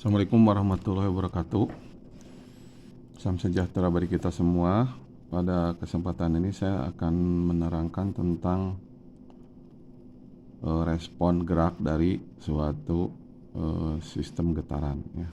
Assalamualaikum warahmatullahi wabarakatuh. Salam sejahtera bagi kita semua. Pada kesempatan ini saya akan menerangkan tentang respon gerak dari suatu sistem getaran ya.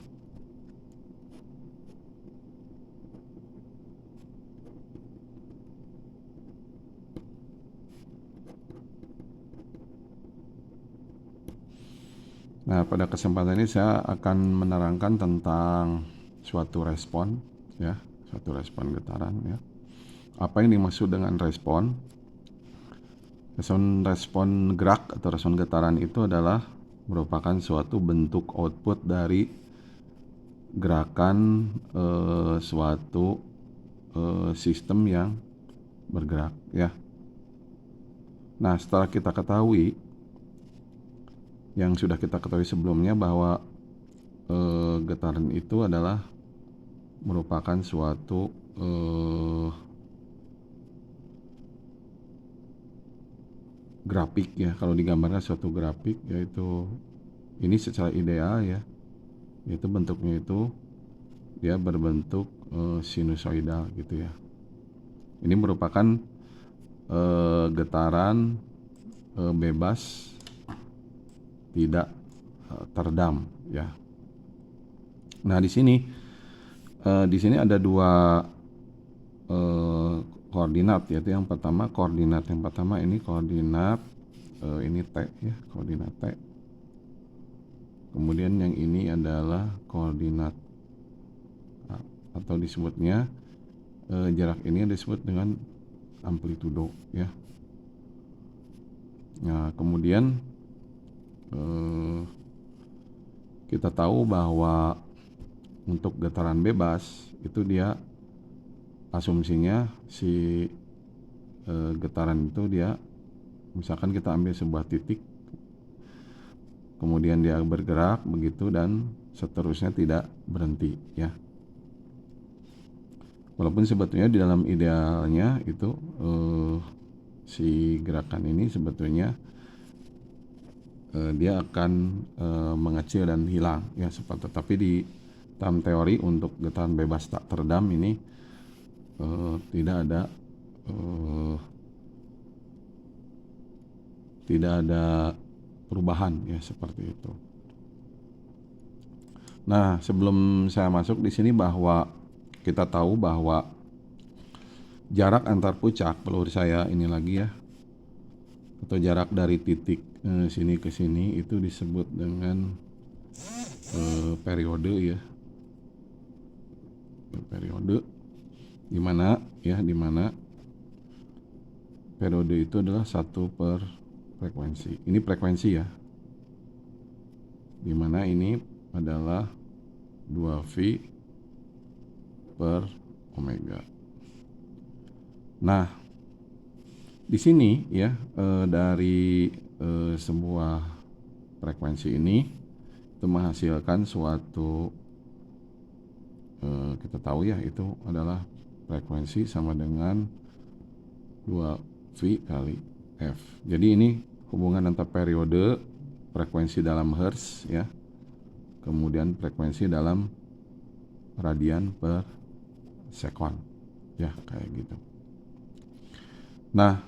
Nah, pada kesempatan ini saya akan menerangkan tentang suatu respon ya, suatu respon getaran ya. Apa yang dimaksud dengan respon? Respon gerak atau respon getaran itu adalah merupakan suatu bentuk output dari gerakan suatu sistem yang bergerak ya. Nah, setelah kita ketahui yang sudah kita ketahui sebelumnya bahwa getaran itu adalah merupakan suatu grafik ya. Kalau digambarkan suatu grafik, yaitu ini secara ideal ya, yaitu bentuknya itu dia berbentuk sinusoidal gitu ya. Ini merupakan getaran bebas, tidak teredam ya. Nah, di sini ada dua koordinat, yaitu yang pertama ini koordinat ini T ya, koordinat T. Kemudian yang ini adalah koordinat atau disebutnya jarak ini disebut dengan amplitudo ya. Nah, kemudian kita tahu bahwa untuk getaran bebas itu dia asumsinya si getaran itu dia, misalkan kita ambil sebuah titik, kemudian dia bergerak begitu dan seterusnya tidak berhenti ya. Walaupun sebetulnya di dalam idealnya itu si gerakan ini sebetulnya dia akan mengecil dan hilang ya, tapi di dalam teori untuk getaran bebas tak teredam ini tidak ada perubahan ya, seperti itu. Nah, sebelum saya masuk di sini, bahwa kita tahu bahwa jarak antar puncak pelur saya ini lagi ya, atau jarak dari titik sini ke sini itu disebut dengan periode ya. Periode dimana periode itu adalah 1 per frekuensi. Ini frekuensi ya, dimana ini adalah 2V per omega. Nah, di sini ya, dari sebuah frekuensi ini itu menghasilkan suatu kita tahu ya, itu adalah frekuensi sama dengan 2V kali F. Jadi ini hubungan antara periode, frekuensi dalam hertz ya, kemudian frekuensi dalam radian per sekon ya, kayak gitu. Nah,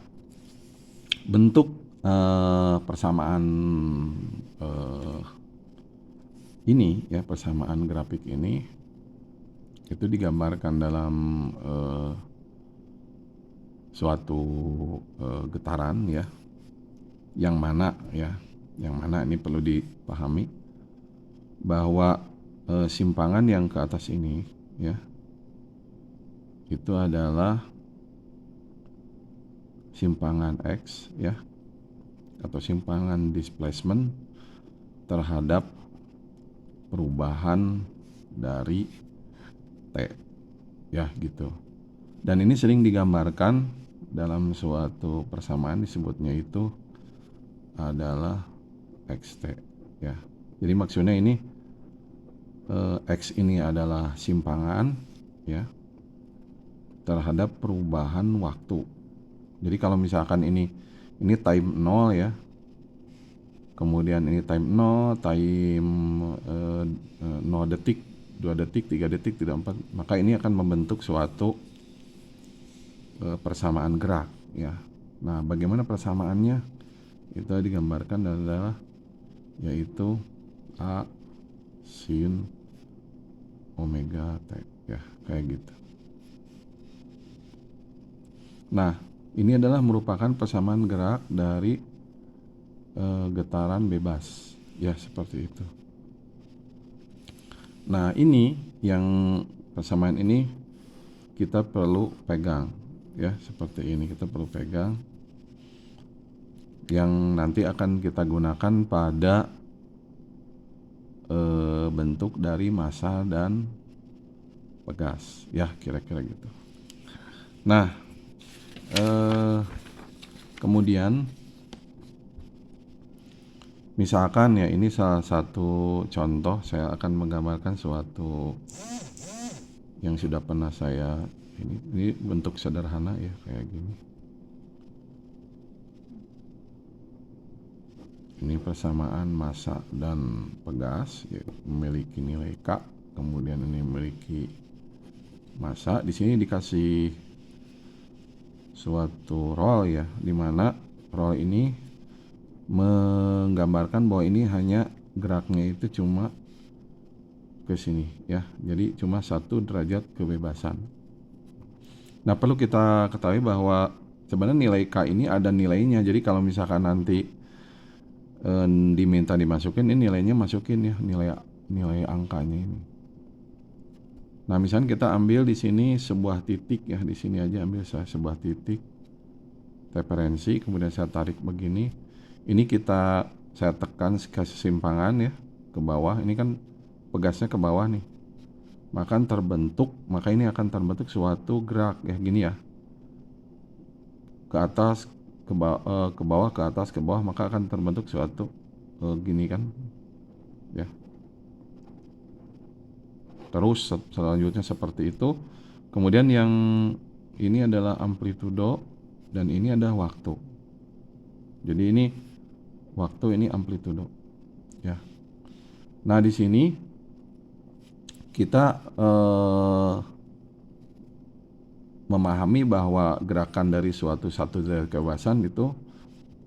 bentuk persamaan ini ya, persamaan grafik ini itu digambarkan dalam suatu getaran ya, yang mana ini perlu dipahami bahwa simpangan yang ke atas ini ya, itu adalah simpangan X ya, atau simpangan displacement terhadap perubahan dari T ya, gitu. Dan ini sering digambarkan dalam suatu persamaan, disebutnya itu adalah XT ya. Jadi maksudnya ini X ini adalah simpangan ya terhadap perubahan waktu. Jadi kalau misalkan ini time 0 ya, kemudian ini time 0, time 0 detik, 2 detik, 3 detik, tidak 4, maka ini akan membentuk suatu persamaan gerak ya. Nah, bagaimana persamaannya? Itu digambarkan adalah yaitu A sin omega T ya, kayak gitu. Nah, ini adalah merupakan persamaan gerak dari getaran bebas ya, seperti itu. Nah, ini yang persamaan ini kita perlu pegang ya, seperti ini kita perlu pegang, yang nanti akan kita gunakan pada bentuk dari massa dan pegas ya, kira-kira gitu. Nah, kemudian misalkan ya, ini salah satu contoh, saya akan menggambarkan suatu yang sudah pernah saya ini bentuk sederhana ya, kayak gini. Ini persamaan massa dan pegas ya, memiliki nilai K, kemudian ini memiliki massa. Di sini dikasih suatu roll ya, dimana roll ini menggambarkan bahwa ini hanya geraknya itu cuma ke sini ya, jadi cuma 1 derajat kebebasan. Nah, perlu kita ketahui bahwa sebenarnya nilai K ini ada nilainya, jadi kalau misalkan nanti diminta dimasukin, ini nilainya masukin ya, nilai angkanya ini. Nah, misalnya kita ambil di sini sebuah titik ya, di sini aja ambil saya sebuah titik referensi, kemudian saya tarik begini. Ini saya tekan ke kesimpangan ya, ke bawah. Ini kan pegasnya ke bawah nih. Maka ini akan terbentuk suatu gerak ya, gini ya. Ke atas, ke bawah, ke atas, ke bawah, maka akan terbentuk suatu gini kan ya. Terus selanjutnya seperti itu. Kemudian yang ini adalah amplitudo dan ini adalah waktu. Jadi ini waktu, ini amplitudo ya. Nah, di sini kita memahami bahwa gerakan dari satu derajat kebebasan itu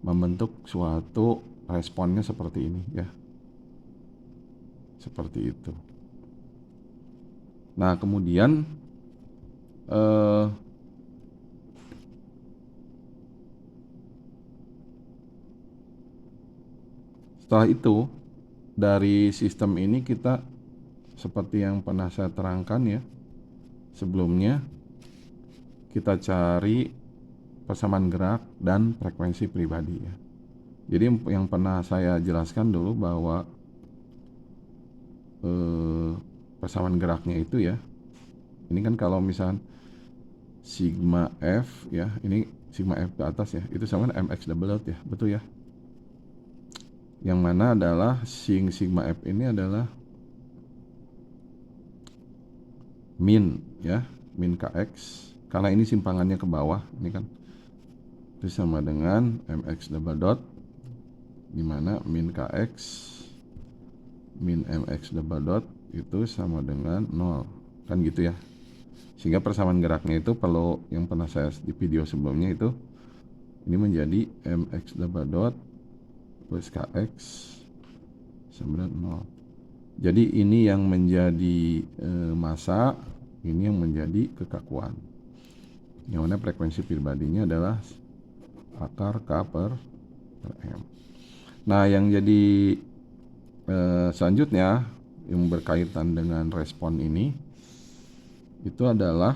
membentuk suatu responnya seperti ini ya, seperti itu. Nah, kemudian setelah itu dari sistem ini kita, seperti yang pernah saya terangkan ya sebelumnya, kita cari persamaan gerak dan frekuensi pribadi ya. Jadi yang pernah saya jelaskan dulu bahwa persamaan geraknya itu ya, ini kan kalau misalnya sigma F ya, ini sigma F ke atas ya, itu sama dengan mx double dot ya, betul ya. Yang mana adalah sigma F ini adalah min ya, min kx, karena ini simpangannya ke bawah ini kan, itu sama dengan mx double dot, dimana min kx min mx double dot itu sama dengan 0 kan gitu ya. Sehingga persamaan geraknya itu perlu, yang pernah saya di video sebelumnya itu, ini menjadi mx double dot plus kx sama dengan 0. Jadi ini yang menjadi massa, ini yang menjadi kekakuan, yang mana frekuensi pribadinya adalah akar K per M. Nah, yang jadi selanjutnya yang berkaitan dengan respon ini itu adalah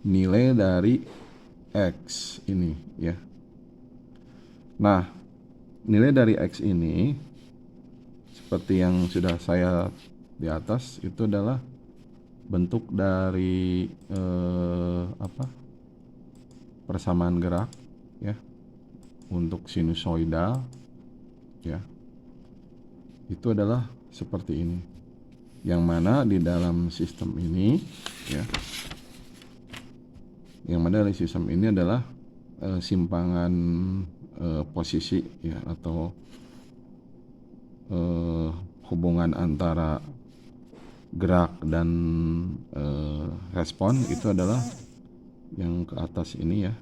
nilai dari X ini ya. Nah, nilai dari X ini seperti yang sudah saya di atas, itu adalah bentuk dari persamaan gerak ya untuk sinusoidal ya. Itu adalah seperti ini, yang mana di dalam sistem ini ya, yang mana dari sistem ini adalah simpangan posisi ya, atau hubungan antara gerak dan respon itu adalah yang ke atas ini ya.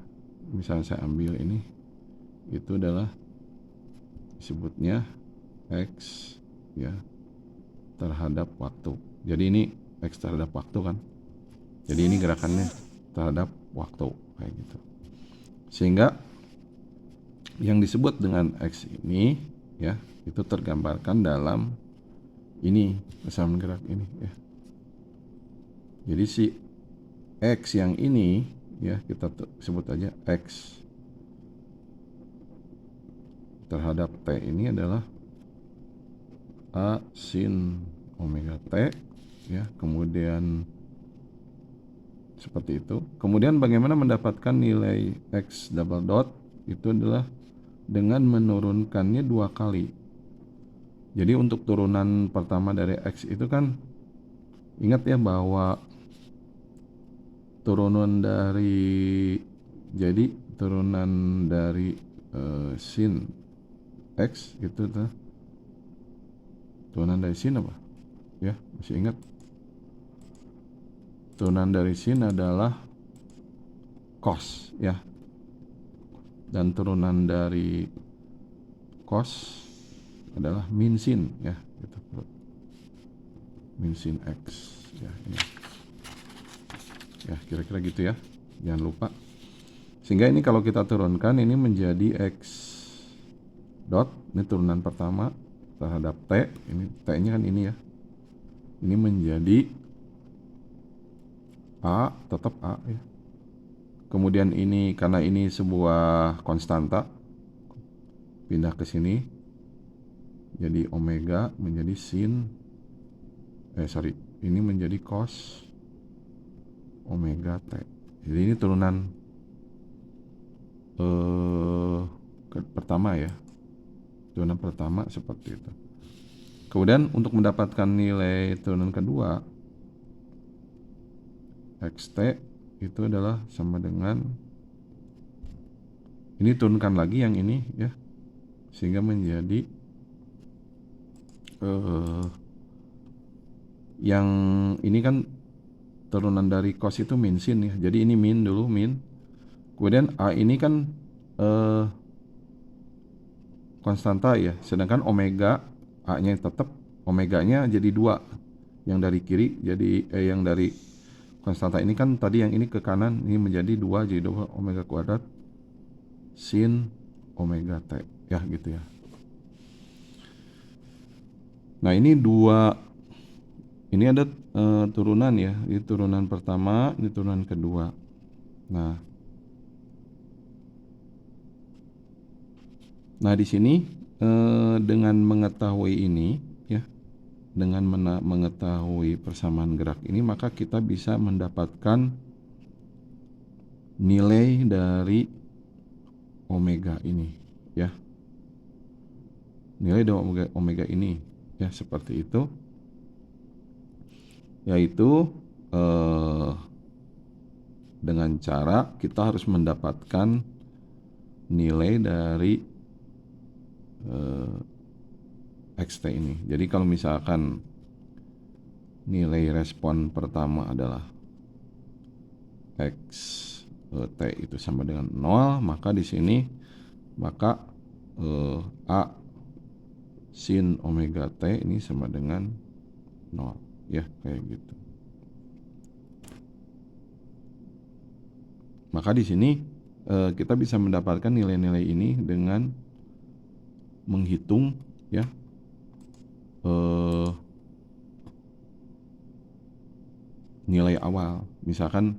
Misalnya saya ambil ini, itu adalah disebutnya X ya terhadap waktu. Jadi ini X terhadap waktu kan. Jadi ini gerakannya terhadap waktu kayak gitu. Sehingga yang disebut dengan X ini ya itu tergambarkan dalam ini kesamaan gerak ini ya. Jadi si X yang ini ya kita sebut aja X terhadap T ini adalah A sin omega T ya, kemudian seperti itu. Kemudian bagaimana mendapatkan nilai X double dot itu adalah dengan menurunkannya 2 kali. Jadi untuk turunan pertama dari X itu kan ingat ya bahwa turunan dari sin X itu tuh turunan dari sin apa? Ya, masih ingat? Turunan dari sin adalah cos ya. Dan turunan dari cos adalah min sin ya, gitu. Min sin X ya ini. Ya, kira-kira gitu ya. Jangan lupa. Sehingga ini kalau kita turunkan ini menjadi X dot, ini turunan pertama terhadap T, ini T-nya kan ini ya. Ini menjadi A, tetap A ya. Kemudian ini karena ini sebuah konstanta pindah ke sini jadi omega menjadi sin ini menjadi cos omega T. Jadi ini turunan pertama ya. Turunan pertama seperti itu. Kemudian untuk mendapatkan nilai turunan kedua xt itu adalah sama dengan ini turunkan lagi yang ini ya, sehingga menjadi yang ini kan turunan dari cos itu min sin ya. Jadi ini min dulu, min. Kemudian A ini kan konstanta ya, sedangkan omega A-nya tetap, omeganya jadi 2. Yang dari kiri jadi yang dari konstanta ini kan tadi yang ini ke kanan, ini menjadi 2, jadi 2 omega kuadrat sin omega T ya gitu ya. Nah ini ini ada turunan ya, ini turunan pertama, ini turunan kedua. Nah di sini dengan mengetahui ini ya, dengan mengetahui persamaan gerak ini, maka kita bisa mendapatkan nilai dari omega ini ya, nilai dari omega ini ya, seperti itu, yaitu dengan cara kita harus mendapatkan nilai dari xt ini. Jadi kalau misalkan nilai respon pertama adalah xt itu sama dengan 0, maka di sini maka A sin omega T ini sama dengan 0 ya, kayak gitu. Maka di sini kita bisa mendapatkan nilai-nilai ini dengan menghitung ya nilai awal. Misalkan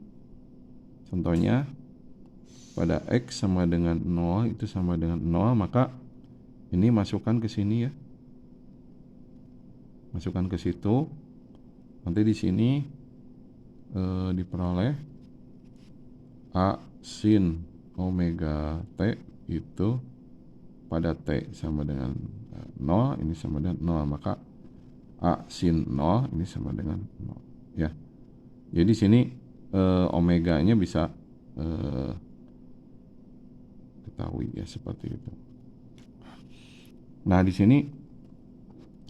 contohnya pada X sama dengan 0 itu sama dengan 0, maka ini masukkan ke sini ya, masukkan ke situ. Nanti di sini diperoleh A sin omega T itu pada T sama dengan 0, ini sama dengan 0, maka A sin 0 ini sama dengan 0 ya. Jadi sini omeganya bisa ketahui ya, seperti itu. Nah di sini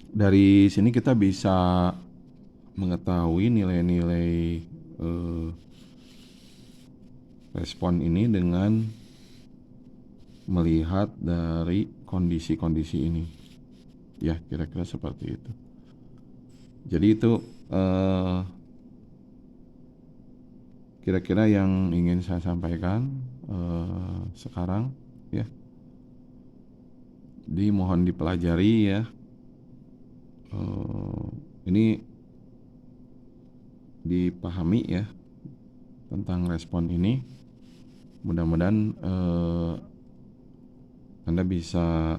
dari sini kita bisa mengetahui nilai-nilai respon ini dengan melihat dari kondisi-kondisi ini. Ya, kira-kira seperti itu. Jadi itu kira-kira yang ingin saya sampaikan sekarang ya. Dimohon dipelajari ya. Ini dipahami ya tentang respon ini. Mudah-mudahan Anda bisa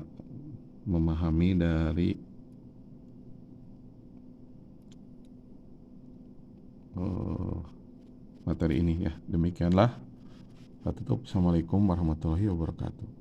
memahami dari materi ini ya. Demikianlah. Saya tutup. Assalamualaikum warahmatullahi wabarakatuh.